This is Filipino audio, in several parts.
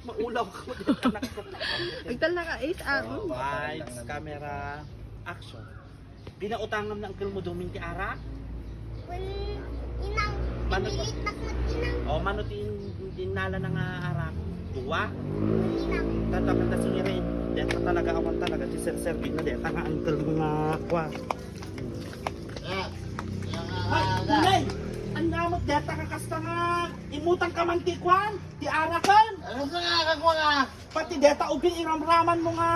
Maulaw ko. Agtal na ka, Ace. Lights, camera, action. Pinautangan ng uncle mo domin ti Ara? Kun inang Manot- pinilit na kun inang O manot nala ng Ara. Duwa? inang Tatakan na singirin. Dito talaga awan talaga. Si Sir Serving na dito. Ang uncle mo nga kwa. Ay, Nay! Ang namot dito kakasta nga. Imutang ka man ti kwan. Ti Ara kan. Ano sa nga kagwa nga? Pati deta ubing iramraman mo nga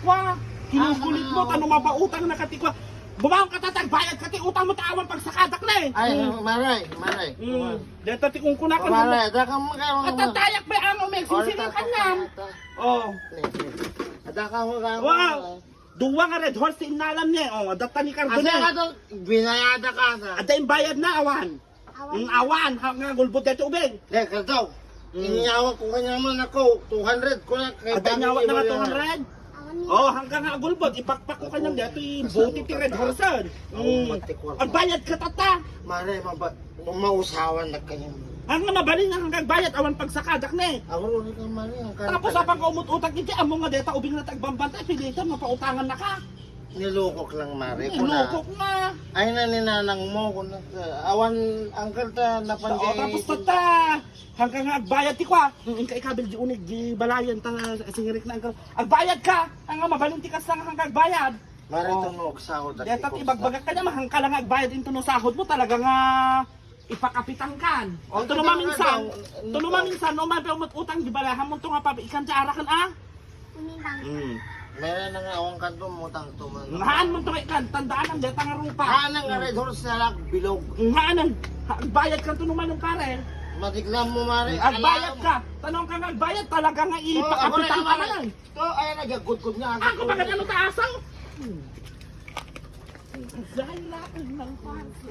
kwa. Kinukulit mo, tanong mapautang na katikwa. Bumawang ka tatag, bayad ka ti utang mo tawan pag sakadak na eh. Ay, maray. Deta ti kung kuna ka Maray, da ka magkaroon At tatayak pa ang umeg, sisirin ka nam. Oh, Da ka magkaroon. wow. Duwa nga red horse ti inalam niya. Oh, adapta ni Cardo Asa ka na. to? Binayada ka sa. Ada yung bayad na awan. Awan, nga gulbot deta ubing. Deka to. Ininyawa ko kanya man ako. 200 ko na. Ada nyawat na nga 200. awan ni Oh, hanggang nga gulbot, ipakpak ko kanyang dito yung buti ti red horse. Ang bayad ka tata. Maray, mausawan na kayo. Ang nga mabaling nga hanggang bayad awan pag sakadak na eh. Ako rin ka maray. Tapos apang kaumut-utang iti, amo nga deta ubing na tagbambantay, pilita, mapautangan na ka. Nilukok lang maray ko na. Inukok na. Ay na ninanang mo ko na. Awan, angkal ta napanjay. Tapos tata, hanggang nga agbayad ti kwa. Yung ikabil di unig, di balayan ta, singirik na angkal. Agbayad ka, ang nga mabaling ti kas lang hanggang agbayad. Maray tunog sahod. Deta ibagbagak ka niya, mahangka lang agbayad into no sahod mo, talaga nga ipakapitan kan. O, ito naman minsan, no man pa umututang, di balahan mo ito nga pabiikan ti arakan ah. inang Meron na nga awang kanto mo tang tuman. Ngahan mo ito kan, tandaan ang deta nga rupa. Hanang nga red horse na lang bilog. Ngahan, agbayad ka ito naman ng pare. Matiklam mo mari. Agbayad ka, tanong ka nga agbayad, talaga nga ipakapitan ka na lang. To ay nagagudgud nga Ako ba ano taasaw? Dahil lang ng pansin.